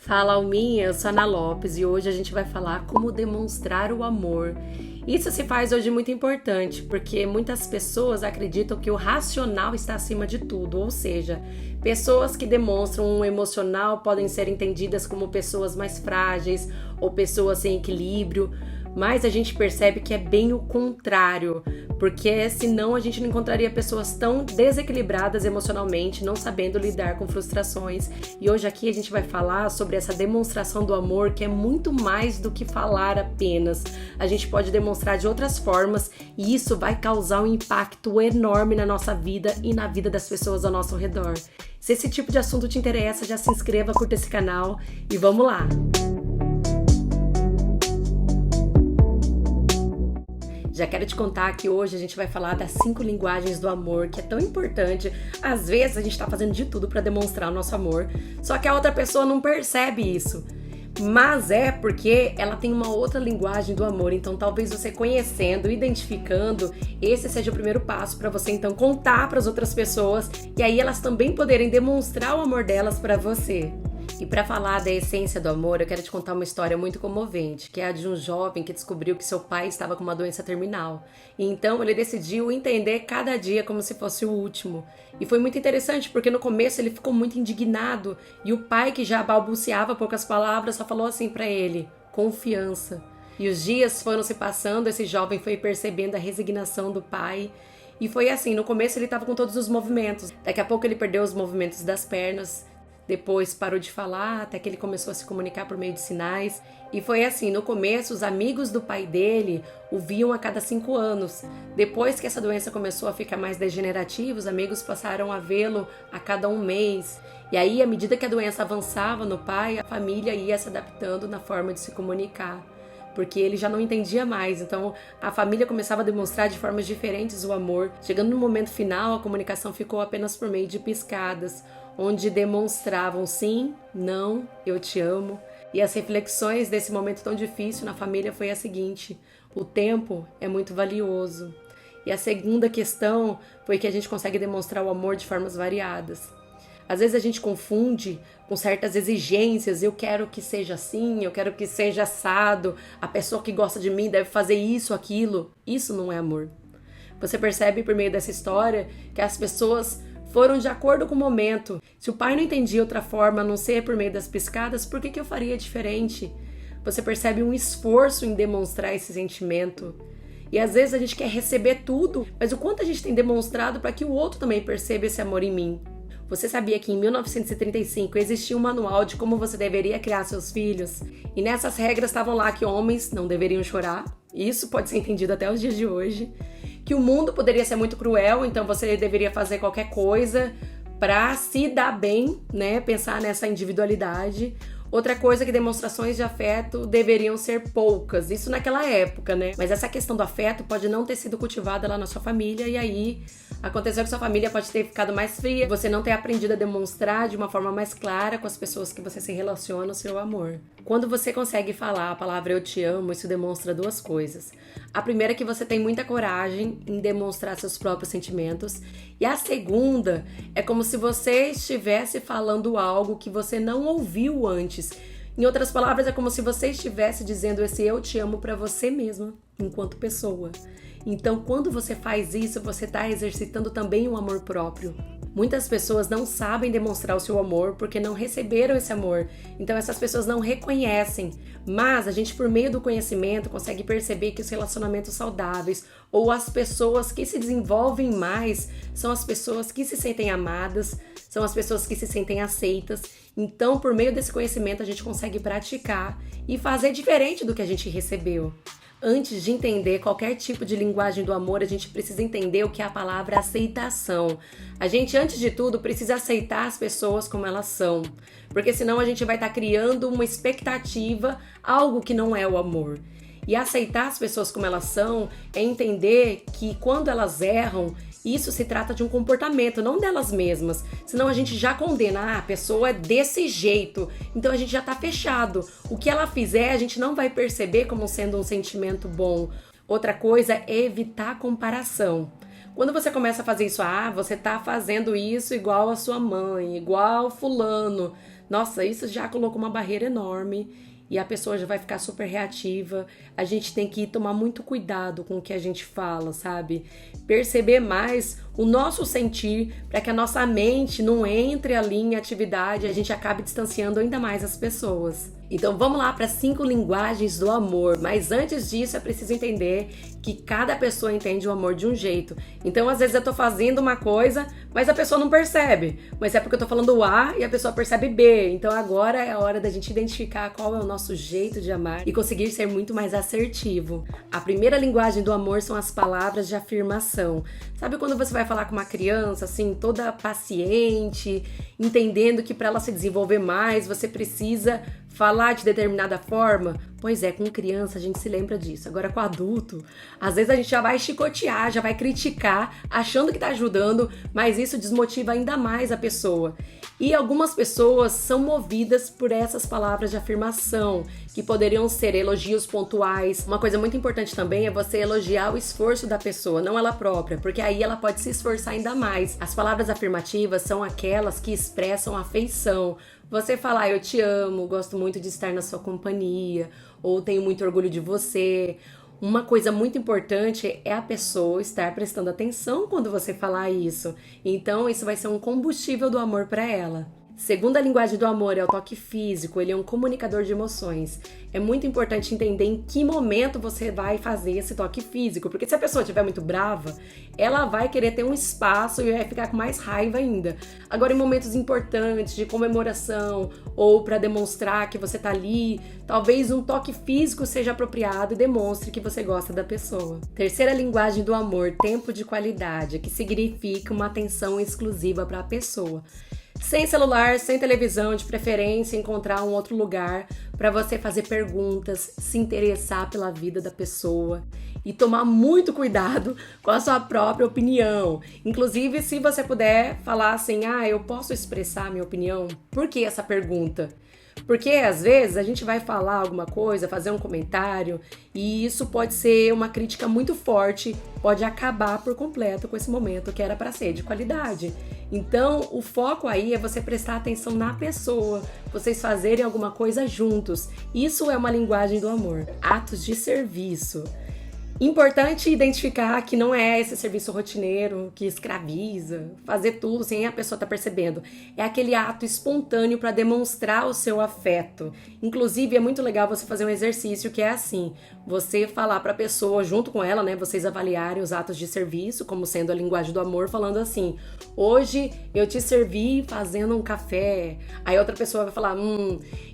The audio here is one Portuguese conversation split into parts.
Fala Alminha, eu sou a Ana Lopes e hoje a gente vai falar como demonstrar o amor. Isso se faz hoje muito importante, porque muitas pessoas acreditam que o racional está acima de tudo, ou seja, pessoas que demonstram um emocional podem ser entendidas como pessoas mais frágeis ou pessoas sem equilíbrio, mas a gente percebe que é bem o contrário, porque senão a gente não encontraria pessoas tão desequilibradas emocionalmente, não sabendo lidar com frustrações. E hoje aqui a gente vai falar sobre essa demonstração do amor, que é muito mais do que falar apenas. A gente pode demonstrar de outras formas e isso vai causar um impacto enorme na nossa vida e na vida das pessoas ao nosso redor. Se esse tipo de assunto te interessa, já se inscreva, curta esse canal e vamos lá! Já quero te contar que hoje a gente vai falar das 5 linguagens do amor, que é tão importante. Às vezes a gente tá fazendo de tudo para demonstrar o nosso amor, só que a outra pessoa não percebe isso. Mas é porque ela tem uma outra linguagem do amor, então talvez você conhecendo, identificando, esse seja o primeiro passo para você então contar para as outras pessoas e aí elas também poderem demonstrar o amor delas para você. E para falar da essência do amor, eu quero te contar uma história muito comovente, que é a de um jovem que descobriu que seu pai estava com uma doença terminal. E então ele decidiu entender cada dia como se fosse o último. E foi muito interessante, porque no começo ele ficou muito indignado, e o pai, que já balbuciava poucas palavras, só falou assim para ele: confiança. E os dias foram se passando, esse jovem foi percebendo a resignação do pai. E foi assim, no começo ele estava com todos os movimentos, daqui a pouco ele perdeu os movimentos das pernas, depois parou de falar, até que ele começou a se comunicar por meio de sinais. E foi assim, no começo os amigos do pai dele o viam a cada 5 anos. Depois que essa doença começou a ficar mais degenerativa, os amigos passaram a vê-lo a cada 1 mês. E aí, à medida que a doença avançava no pai, a família ia se adaptando na forma de se comunicar, porque ele já não entendia mais. Então a família começava a demonstrar de formas diferentes o amor. Chegando no momento final, a comunicação ficou apenas por meio de piscadas, onde demonstravam sim, não, eu te amo. E as reflexões desse momento tão difícil na família foi a seguinte: o tempo é muito valioso. E a segunda questão foi que a gente consegue demonstrar o amor de formas variadas. Às vezes a gente confunde com certas exigências: eu quero que seja assim, eu quero que seja assado, a pessoa que gosta de mim deve fazer isso, aquilo. Isso não é amor. Você percebe por meio dessa história que as pessoas foram de acordo com o momento. Se o pai não entendia outra forma a não ser por meio das piscadas, por que eu faria diferente? Você percebe um esforço em demonstrar esse sentimento. E às vezes a gente quer receber tudo, mas o quanto a gente tem demonstrado para que o outro também perceba esse amor em mim? Você sabia que em 1935 existia um manual de como você deveria criar seus filhos? E nessas regras estavam lá que homens não deveriam chorar. Isso pode ser entendido até os dias de hoje. Que o mundo poderia ser muito cruel, então você deveria fazer qualquer coisa para se dar bem, né? Pensar nessa individualidade. Outra coisa é que demonstrações de afeto deveriam ser poucas, isso naquela época, né? Mas essa questão do afeto pode não ter sido cultivada lá na sua família e aí aconteceu que sua família pode ter ficado mais fria, você não ter aprendido a demonstrar de uma forma mais clara com as pessoas que você se relaciona o seu amor. Quando você consegue falar a palavra eu te amo, isso demonstra 2 coisas. A primeira é que você tem muita coragem em demonstrar seus próprios sentimentos. E a segunda é como se você estivesse falando algo que você não ouviu antes. Em outras palavras, é como se você estivesse dizendo esse eu te amo para você mesma, enquanto pessoa. Então, quando você faz isso, você está exercitando também um amor próprio. Muitas pessoas não sabem demonstrar o seu amor porque não receberam esse amor. Então essas pessoas não reconhecem. Mas a gente, por meio do conhecimento, consegue perceber que os relacionamentos saudáveis ou as pessoas que se desenvolvem mais são as pessoas que se sentem amadas, são as pessoas que se sentem aceitas. Então, por meio desse conhecimento, a gente consegue praticar e fazer diferente do que a gente recebeu. Antes de entender qualquer tipo de linguagem do amor, a gente precisa entender o que é a palavra aceitação. A gente, antes de tudo, precisa aceitar as pessoas como elas são, porque senão a gente vai estar criando uma expectativa, algo que não é o amor. E aceitar as pessoas como elas são é entender que quando elas erram, isso se trata de um comportamento, não delas mesmas. Senão a gente já condena, a pessoa é desse jeito, então a gente já tá fechado. O que ela fizer, a gente não vai perceber como sendo um sentimento bom. Outra coisa é evitar a comparação. Quando você começa a fazer isso, você tá fazendo isso igual a sua mãe, igual fulano. Nossa, isso já colocou uma barreira enorme e a pessoa já vai ficar super reativa. A gente tem que tomar muito cuidado com o que a gente fala, sabe? Perceber mais o nosso sentir para que a nossa mente não entre ali em atividade e a gente acabe distanciando ainda mais as pessoas. Então vamos lá para 5 linguagens do amor, mas antes disso é preciso entender que cada pessoa entende o amor de um jeito. Então às vezes eu tô fazendo uma coisa, mas a pessoa não percebe, mas é porque eu tô falando A e a pessoa percebe B. Então agora é a hora da gente identificar qual é o nosso jeito de amar e conseguir ser muito mais assertivo. A primeira linguagem do amor são as palavras de afirmação. Sabe quando você vai falar com uma criança assim, toda paciente, entendendo que para ela se desenvolver mais, você precisa falar de determinada forma? Pois é, com criança a gente se lembra disso. Agora com adulto, às vezes a gente já vai chicotear, já vai criticar, achando que tá ajudando, mas isso desmotiva ainda mais a pessoa. E algumas pessoas são movidas por essas palavras de afirmação, que poderiam ser elogios pontuais. Uma coisa muito importante também é você elogiar o esforço da pessoa, não ela própria, porque aí ela pode se esforçar ainda mais. As palavras afirmativas são aquelas que expressam afeição. Você falar, eu te amo, gosto muito de estar na sua companhia, ou tenho muito orgulho de você. Uma coisa muito importante é a pessoa estar prestando atenção quando você falar isso. Então, isso vai ser um combustível do amor para ela. Segunda linguagem do amor é o toque físico, ele é um comunicador de emoções. É muito importante entender em que momento você vai fazer esse toque físico, porque se a pessoa estiver muito brava, ela vai querer ter um espaço e vai ficar com mais raiva ainda. Agora, em momentos importantes de comemoração ou para demonstrar que você tá ali, talvez um toque físico seja apropriado e demonstre que você gosta da pessoa. Terceira linguagem do amor, tempo de qualidade, que significa uma atenção exclusiva para a pessoa. Sem celular, sem televisão, de preferência encontrar um outro lugar para você fazer perguntas, se interessar pela vida da pessoa e tomar muito cuidado com a sua própria opinião. Inclusive, se você puder falar assim, eu posso expressar minha opinião? Por que essa pergunta? Porque às vezes a gente vai falar alguma coisa, fazer um comentário e isso pode ser uma crítica muito forte, pode acabar por completo com esse momento que era para ser de qualidade. Então o foco aí é você prestar atenção na pessoa, vocês fazerem alguma coisa juntos. Isso é uma linguagem do amor. Atos de serviço. Importante identificar que não é esse serviço rotineiro que escraviza, fazer tudo sem a pessoa estar percebendo. É aquele ato espontâneo para demonstrar o seu afeto. Inclusive, é muito legal você fazer um exercício que é assim, você falar para a pessoa, junto com ela, né, vocês avaliarem os atos de serviço, como sendo a linguagem do amor, falando assim, hoje eu te servi fazendo um café. Aí outra pessoa vai falar,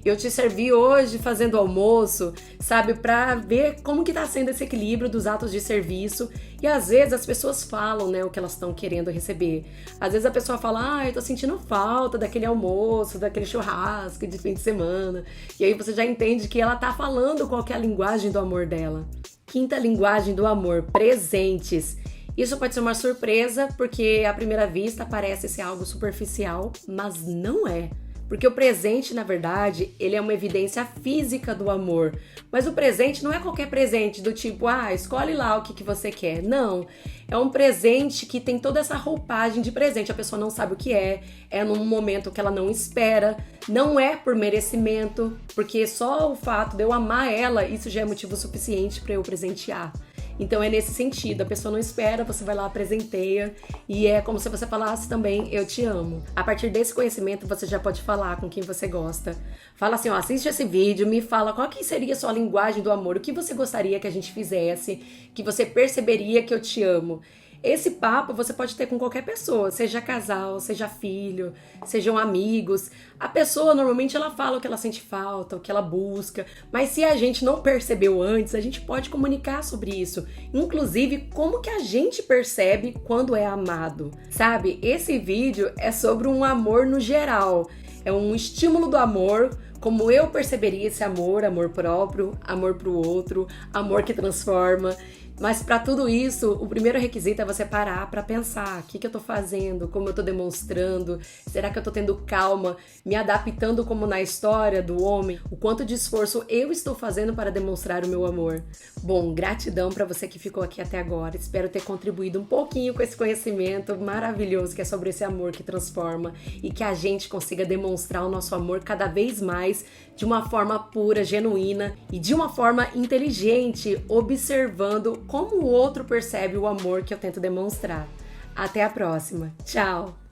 eu te servi hoje fazendo almoço, sabe, para ver como que tá sendo esse equilíbrio dos atos de serviço. E às vezes as pessoas falam, né, o que elas estão querendo receber. Às vezes a pessoa fala, eu tô sentindo falta daquele almoço, daquele churrasco de fim de semana. E aí você já entende que ela tá falando qual que é a linguagem do amor dela. Quinta linguagem do amor, presentes. Isso pode ser uma surpresa, porque à primeira vista parece ser algo superficial, mas não é. Porque o presente, na verdade, ele é uma evidência física do amor. Mas o presente não é qualquer presente do tipo, escolhe lá o que você quer. Não, é um presente que tem toda essa roupagem de presente. A pessoa não sabe o que é num momento que ela não espera, não é por merecimento, porque só o fato de eu amar ela, isso já é motivo suficiente para eu presentear. Então é nesse sentido, a pessoa não espera, você vai lá, presenteia, e é como se você falasse também, eu te amo. A partir desse conhecimento, você já pode falar com quem você gosta. Fala assim, assiste esse vídeo, me fala qual que seria a sua linguagem do amor, o que você gostaria que a gente fizesse, que você perceberia que eu te amo. Esse papo você pode ter com qualquer pessoa, seja casal, seja filho, sejam amigos. A pessoa normalmente ela fala o que ela sente falta, o que ela busca, mas se a gente não percebeu antes, a gente pode comunicar sobre isso. Inclusive, como que a gente percebe quando é amado, sabe? Esse vídeo é sobre um amor no geral, é um estímulo do amor, como eu perceberia esse amor, amor próprio, amor pro outro, amor que transforma. Mas para tudo isso, o primeiro requisito é você parar para pensar, o que eu tô fazendo, como eu tô demonstrando, será que eu tô tendo calma, me adaptando como na história do homem, o quanto de esforço eu estou fazendo para demonstrar o meu amor. Bom, gratidão para você que ficou aqui até agora, espero ter contribuído um pouquinho com esse conhecimento maravilhoso que é sobre esse amor que transforma e que a gente consiga demonstrar o nosso amor cada vez mais de uma forma pura, genuína e de uma forma inteligente, observando como o outro percebe o amor que eu tento demonstrar. Até a próxima. Tchau!